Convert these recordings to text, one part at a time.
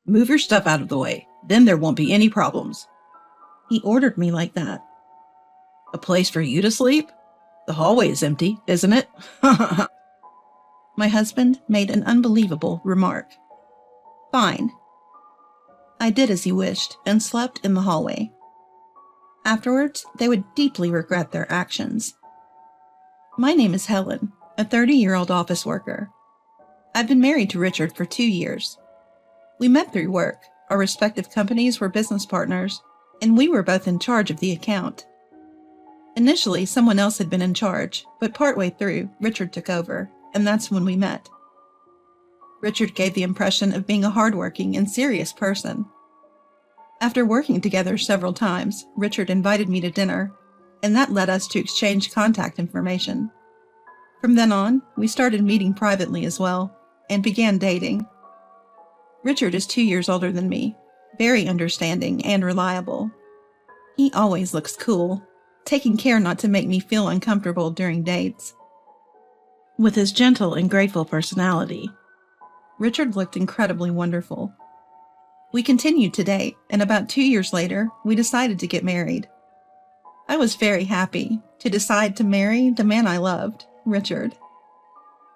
Move your stuff out of the way. Then there won't be any problems. He ordered me like that. A place for you to sleep? The hallway is empty, isn't it? My husband made an unbelievable remark. Fine. I did as he wished and slept in the hallway. Afterwards, they would deeply regret their actions. My name is Helen, a 30-year-old office worker. I've been married to Richard for 2 years. We met through work. Our respective companies were business partners, and we were both in charge of the account. Initially, someone else had been in charge, but partway through, Richard took over, and that's when we met. Richard gave the impression of being a hardworking and serious person. After working together several times, Richard invited me to dinner, and that led us to exchange contact information. From then on, we started meeting privately as well, and began dating. Richard is 2 years older than me, very understanding and reliable. He always looks cool, taking care not to make me feel uncomfortable during dates. With his gentle and grateful personality, Richard looked incredibly wonderful. We continued to date, and about 2 years later, we decided to get married. I was very happy to decide to marry the man I loved, Richard.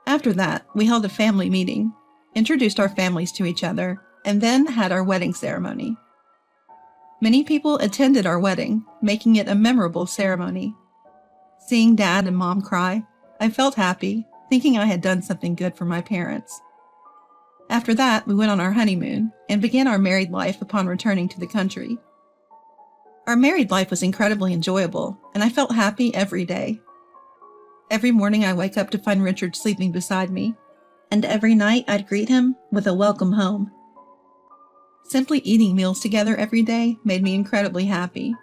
After that, we held a family meeting, introduced our families to each other, and then had our wedding ceremony. Many people attended our wedding, making it a memorable ceremony. Seeing Dad and Mom cry, I felt happy, thinking I had done something good for my parents. After that, we went on our honeymoon and began our married life upon returning to the country. Our married life was incredibly enjoyable, and I felt happy every day. Every morning I wake up to find Richard sleeping beside me, and every night I'd greet him with a welcome home. Simply eating meals together every day made me incredibly happy.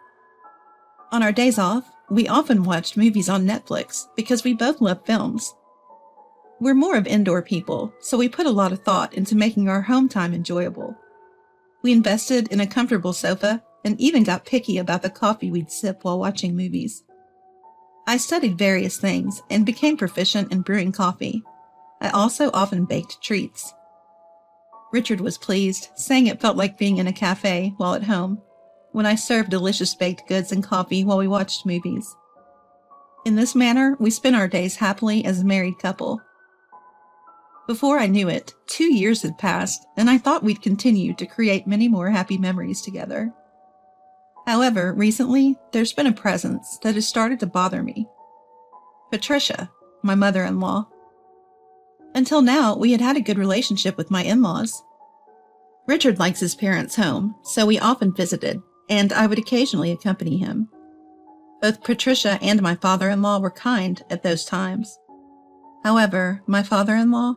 On our days off, we often watched movies on Netflix because we both love films. We're more of indoor people, so we put a lot of thought into making our home time enjoyable. We invested in a comfortable sofa and even got picky about the coffee we'd sip while watching movies. I studied various things and became proficient in brewing coffee. I also often baked treats. Richard was pleased, saying it felt like being in a cafe while at home, when I served delicious baked goods and coffee while we watched movies. In this manner, we spent our days happily as a married couple. Before I knew it, 2 years had passed, and I thought we'd continue to create many more happy memories together. However, recently, there's been a presence that has started to bother me. Patricia, my mother-in-law. Until now, we had had a good relationship with my in-laws. Richard likes his parents' home, so we often visited, and I would occasionally accompany him. Both Patricia and my father-in-law were kind at those times. However, my father-in-law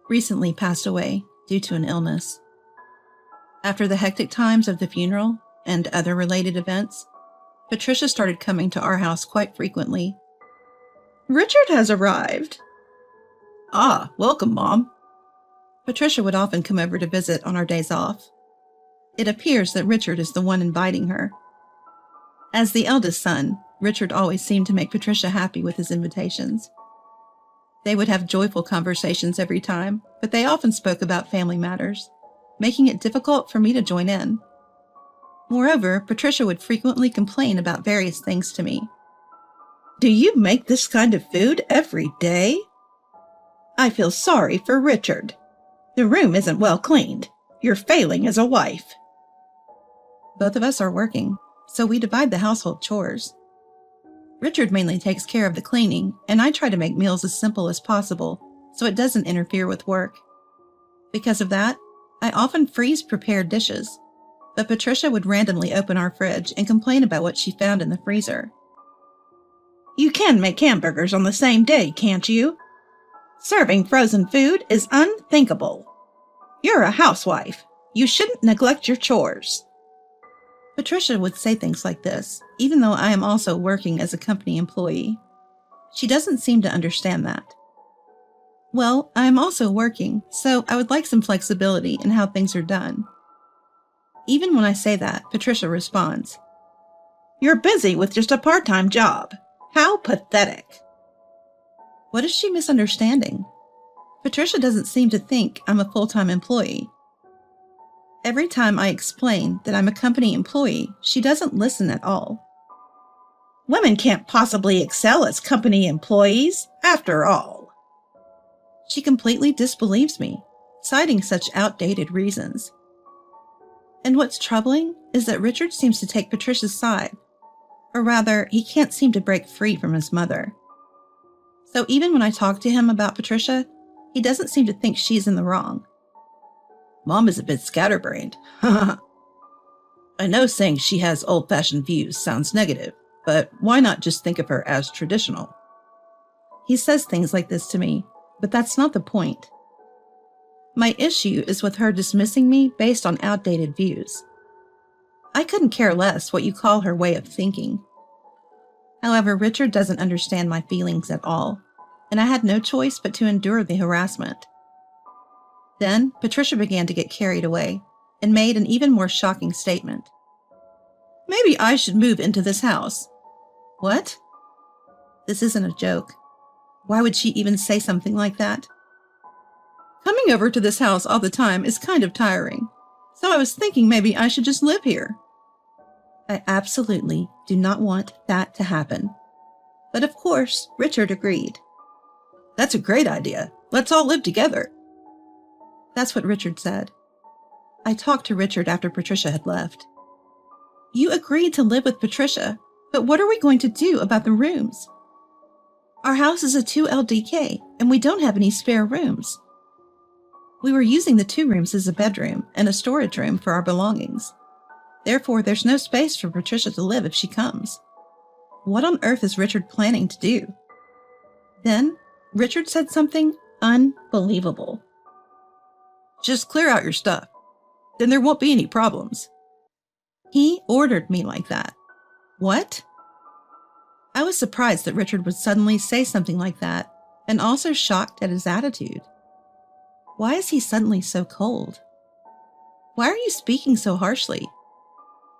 recently passed away due to an illness. After the hectic times of the funeral and other related events, Patricia started coming to our house quite frequently. "Richard has arrived." "Ah, welcome, Mom." Patricia would often come over to visit on our days off. It appears that Richard is the one inviting her. As the eldest son, Richard always seemed to make Patricia happy with his invitations. They would have joyful conversations every time, but they often spoke about family matters, making it difficult for me to join in. Moreover, Patricia would frequently complain about various things to me. "Do you make this kind of food every day? I feel sorry for Richard. The room isn't well cleaned. You're failing as a wife." Both of us are working, so we divide the household chores. Richard mainly takes care of the cleaning, and I try to make meals as simple as possible so it doesn't interfere with work. Because of that, I often freeze prepared dishes, but Patricia would randomly open our fridge and complain about what she found in the freezer. "You can make hamburgers on the same day, can't you? Serving frozen food is unthinkable. You're a housewife. You shouldn't neglect your chores." Patricia would say things like this, even though I am also working as a company employee. She doesn't seem to understand that. Well, I am also working, so I would like some flexibility in how things are done. Even when I say that, Patricia responds, "You're busy with just a part-time job. How pathetic." What is she misunderstanding? Patricia doesn't seem to think I'm a full-time employee. Every time I explain that I'm a company employee, she doesn't listen at all. Women can't possibly excel as company employees, after all. She completely disbelieves me, citing such outdated reasons. And what's troubling is that Richard seems to take Patricia's side. Or rather, he can't seem to break free from his mother. So even when I talk to him about Patricia, he doesn't seem to think she's in the wrong. Mom is a bit scatterbrained. I know saying she has old-fashioned views sounds negative, but why not just think of her as traditional? He says things like this to me, but that's not the point. My issue is with her dismissing me based on outdated views. I couldn't care less what you call her way of thinking. However, Richard doesn't understand my feelings at all, and I had no choice but to endure the harassment. Then, Patricia began to get carried away and made an even more shocking statement. Maybe I should move into this house. What? This isn't a joke. Why would she even say something like that? Coming over to this house all the time is kind of tiring, so I was thinking maybe I should just live here. I absolutely do not want that to happen. But of course, Richard agreed. That's a great idea. Let's all live together. That's what Richard said. I talked to Richard after Patricia had left. You agreed to live with Patricia, but what are we going to do about the rooms? Our house is a 2LDK, and we don't have any spare rooms. We were using the 2 rooms as a bedroom and a storage room for our belongings. Therefore, there's no space for Patricia to live if she comes. What on earth is Richard planning to do? Then, Richard said something unbelievable. Just clear out your stuff. Then there won't be any problems. He ordered me like that. What? I was surprised that Richard would suddenly say something like that, and also shocked at his attitude. Why is he suddenly so cold? Why are you speaking so harshly?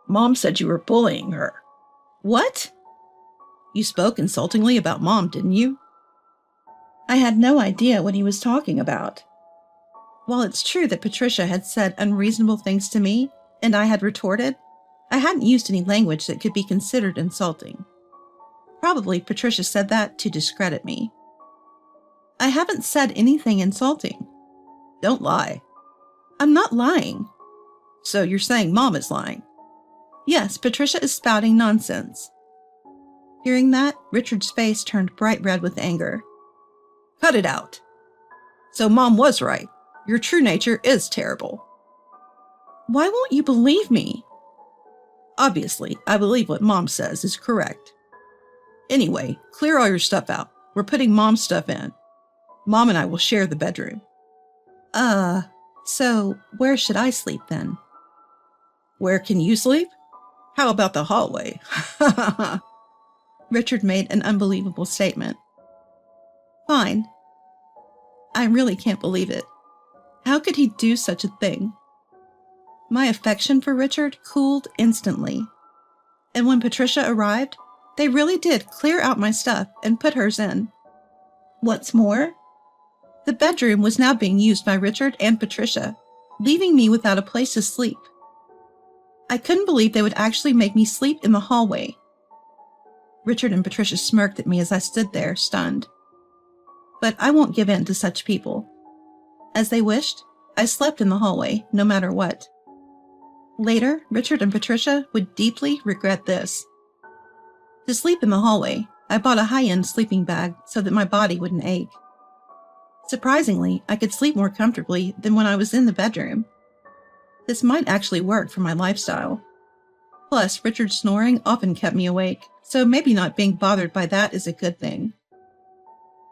Mom said you were bullying her. What? You spoke insultingly about Mom, didn't you? I had no idea what he was talking about. While it's true that Patricia had said unreasonable things to me, and I had retorted, I hadn't used any language that could be considered insulting. Probably Patricia said that to discredit me. I haven't said anything insulting. Don't lie. I'm not lying. So you're saying Mom is lying? Yes, Patricia is spouting nonsense. Hearing that, Richard's face turned bright red with anger. Cut it out. So Mom was right. Your true nature is terrible. Why won't you believe me? Obviously, I believe what Mom says is correct. Anyway, clear all your stuff out. We're putting Mom's stuff in. Mom and I will share the bedroom. So where should I sleep then? Where can you sleep? How about the hallway? Richard made an unbelievable statement. Fine. I really can't believe it. How could he do such a thing? My affection for Richard cooled instantly. And when Patricia arrived, they really did clear out my stuff and put hers in. What's more, the bedroom was now being used by Richard and Patricia, leaving me without a place to sleep. I couldn't believe they would actually make me sleep in the hallway. Richard and Patricia smirked at me as I stood there, stunned. But I won't give in to such people. As they wished, I slept in the hallway, no matter what. Later, Richard and Patricia would deeply regret this. To sleep in the hallway, I bought a high-end sleeping bag so that my body wouldn't ache. Surprisingly, I could sleep more comfortably than when I was in the bedroom. This might actually work for my lifestyle. Plus, Richard's snoring often kept me awake, so maybe not being bothered by that is a good thing.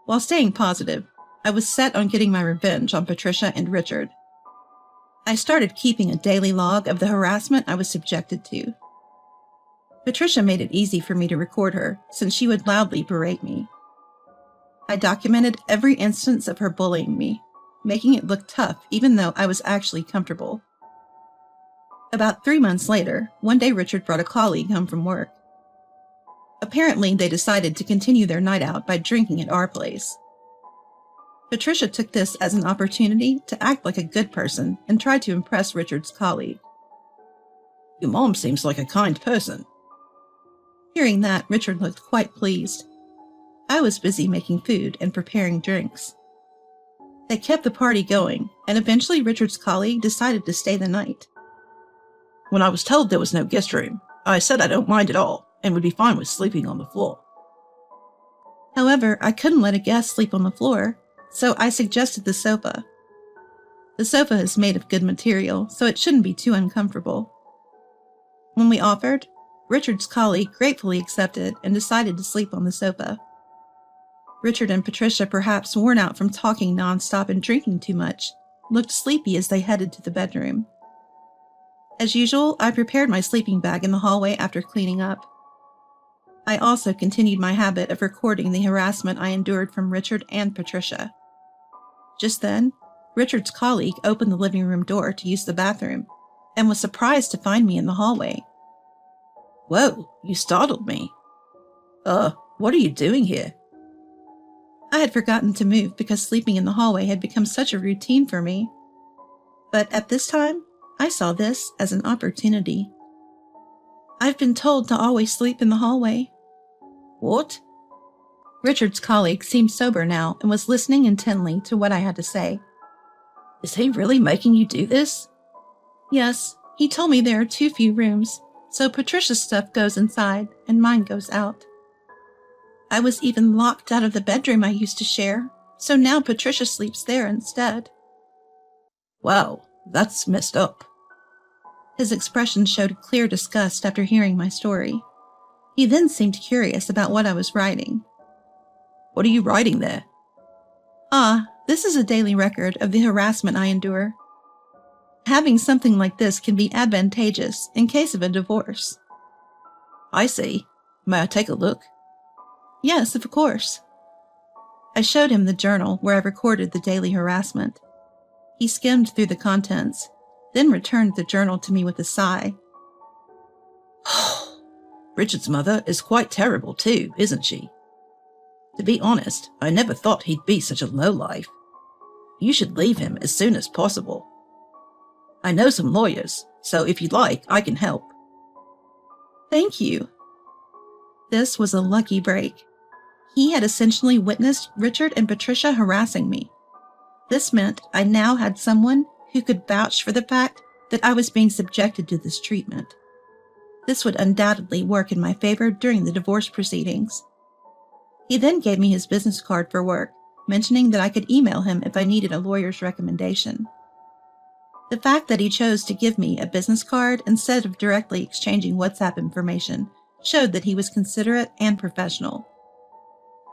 While staying positive, I was set on getting my revenge on Patricia and Richard. I started keeping a daily log of the harassment I was subjected to. Patricia made it easy for me to record her, since she would loudly berate me. I documented every instance of her bullying me, making it look tough even though I was actually comfortable. About 3 months later, one day Richard brought a colleague home from work. Apparently, they decided to continue their night out by drinking at our place. Patricia took this as an opportunity to act like a good person and tried to impress Richard's colleague. Your mom seems like a kind person. Hearing that, Richard looked quite pleased. I was busy making food and preparing drinks. They kept the party going, and eventually Richard's colleague decided to stay the night. When I was told there was no guest room, I said I don't mind at all and would be fine with sleeping on the floor. However, I couldn't let a guest sleep on the floor, so I suggested the sofa. The sofa is made of good material, so it shouldn't be too uncomfortable. When we offered, Richard's colleague gratefully accepted and decided to sleep on the sofa. Richard and Patricia, perhaps worn out from talking nonstop and drinking too much, looked sleepy as they headed to the bedroom. As usual, I prepared my sleeping bag in the hallway after cleaning up. I also continued my habit of recording the harassment I endured from Richard and Patricia. Just then, Richard's colleague opened the living room door to use the bathroom and was surprised to find me in the hallway. Whoa, you startled me. What are you doing here? I had forgotten to move because sleeping in the hallway had become such a routine for me. But at this time, I saw this as an opportunity. I've been told to always sleep in the hallway. What? Richard's colleague seemed sober now and was listening intently to what I had to say. Is he really making you do this? Yes, he told me there are too few rooms, so Patricia's stuff goes inside and mine goes out. I was even locked out of the bedroom I used to share, so now Patricia sleeps there instead. Wow, that's messed up. His expression showed clear disgust after hearing my story. He then seemed curious about what I was writing. What are you writing there? This is a daily record of the harassment I endure. Having something like this can be advantageous in case of a divorce. I see. May I take a look? Yes, of course. I showed him the journal where I recorded the daily harassment. He skimmed through the contents, then returned the journal to me with a sigh. Richard's mother is quite terrible too, isn't she? To be honest, I never thought he'd be such a lowlife. You should leave him as soon as possible. I know some lawyers, so if you'd like, I can help. Thank you. This was a lucky break. He had essentially witnessed Richard and Patricia harassing me. This meant I now had someone who could vouch for the fact that I was being subjected to this treatment. This would undoubtedly work in my favor during the divorce proceedings. He then gave me his business card for work, mentioning that I could email him if I needed a lawyer's recommendation. The fact that he chose to give me a business card instead of directly exchanging WhatsApp information showed that he was considerate and professional.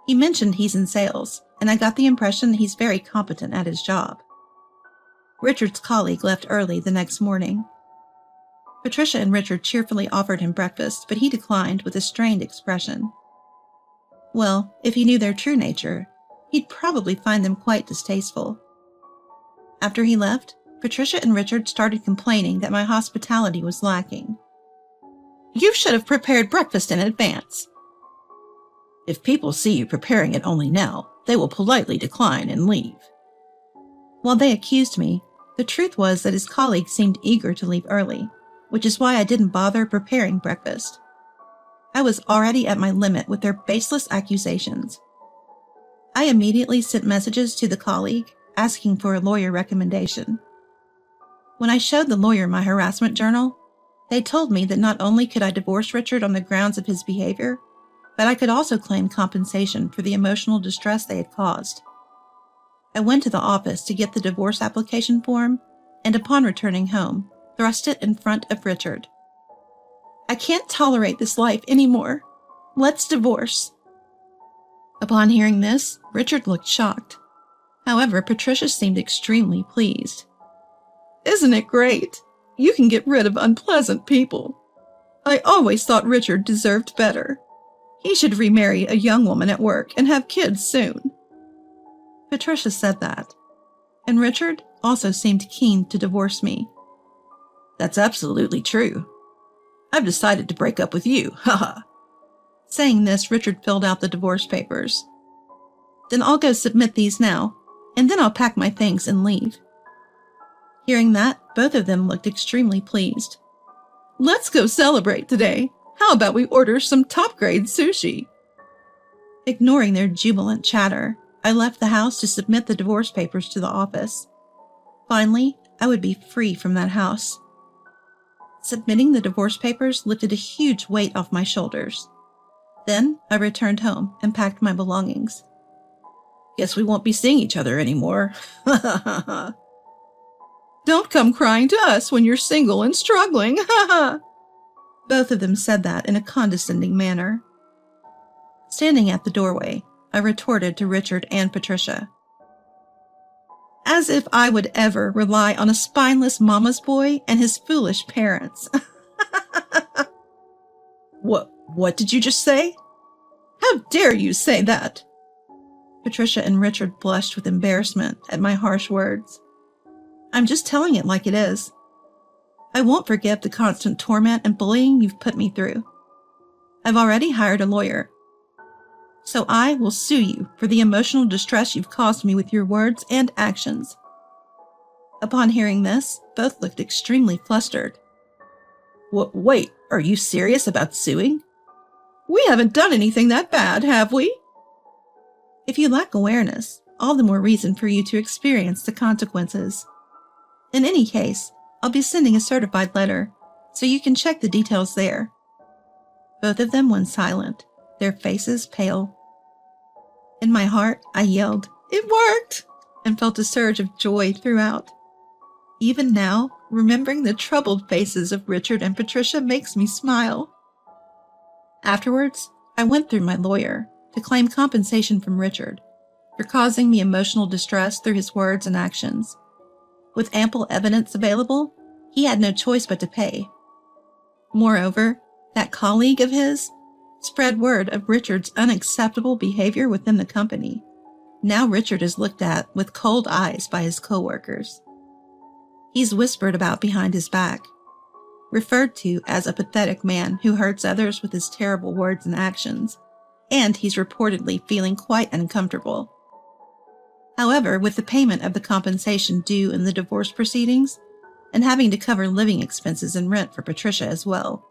He mentioned he's in sales, and I got the impression he's very competent at his job. Richard's colleague left early the next morning. Patricia and Richard cheerfully offered him breakfast, but he declined with a strained expression. Well, if he knew their true nature, he'd probably find them quite distasteful. After he left, Patricia and Richard started complaining that my hospitality was lacking. You should have prepared breakfast in advance. If people see you preparing it only now, they will politely decline and leave. While they accused me, the truth was that his colleague seemed eager to leave early, which is why I didn't bother preparing breakfast. I was already at my limit with their baseless accusations. I immediately sent messages to the colleague asking for a lawyer recommendation. When I showed the lawyer my harassment journal, they told me that not only could I divorce Richard on the grounds of his behavior, but I could also claim compensation for the emotional distress they had caused. I went to the office to get the divorce application form, and upon returning home, thrust it in front of Richard. I can't tolerate this life anymore. Let's divorce. Upon hearing this, Richard looked shocked. However, Patricia seemed extremely pleased. Isn't it great? You can get rid of unpleasant people. I always thought Richard deserved better. He should remarry a young woman at work and have kids soon. Patricia said that, and Richard also seemed keen to divorce me. That's absolutely true. I've decided to break up with you, haha. Saying this, Richard filled out the divorce papers. Then I'll go submit these now, and then I'll pack my things and leave." Hearing that, both of them looked extremely pleased. "Let's go celebrate today. How about we order some top-grade sushi?" Ignoring their jubilant chatter, I left the house to submit the divorce papers to the office. Finally, I would be free from that house. Submitting the divorce papers lifted a huge weight off my shoulders. Then I returned home and packed my belongings. "Guess we won't be seeing each other anymore." "Don't come crying to us when you're single and struggling." Both of them said that in a condescending manner. Standing at the doorway, I retorted to Richard and Patricia. As if I would ever rely on a spineless mama's boy and his foolish parents. What did you just say? How dare you say that? Patricia and Richard blushed with embarrassment at my harsh words. I'm just telling it like it is. I won't forgive the constant torment and bullying you've put me through. I've already hired a lawyer. So I will sue you for the emotional distress you've caused me with your words and actions. Upon hearing this, both looked extremely flustered. Wait, are you serious about suing? We haven't done anything that bad, have we? If you lack awareness, all the more reason for you to experience the consequences. In any case, I'll be sending a certified letter, so you can check the details there. Both of them went silent, their faces pale. In my heart, I yelled, "It worked!" and felt a surge of joy throughout. Even now, remembering the troubled faces of Richard and Patricia makes me smile. Afterwards, I went through my lawyer to claim compensation from Richard for causing me emotional distress through his words and actions. With ample evidence available, he had no choice but to pay. Moreover, that colleague of his spread word of Richard's unacceptable behavior within the company. Now Richard is looked at with cold eyes by his coworkers. He's whispered about behind his back, referred to as a pathetic man who hurts others with his terrible words and actions, and he's reportedly feeling quite uncomfortable. However, with the payment of the compensation due in the divorce proceedings, and having to cover living expenses and rent for Patricia as well,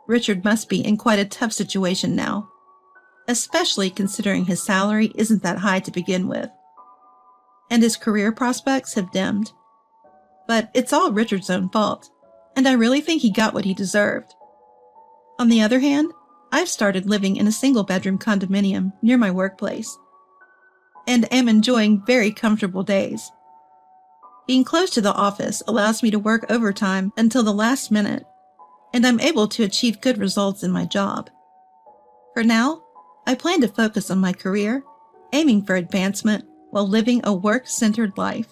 Richard must be in quite a tough situation now, especially considering his salary isn't that high to begin with, and his career prospects have dimmed. But it's all Richard's own fault, and I really think he got what he deserved. On the other hand, I've started living in a single-bedroom condominium near my workplace, and am enjoying very comfortable days. Being close to the office allows me to work overtime until the last minute, and I'm able to achieve good results in my job. For now, I plan to focus on my career, aiming for advancement while living a work-centered life.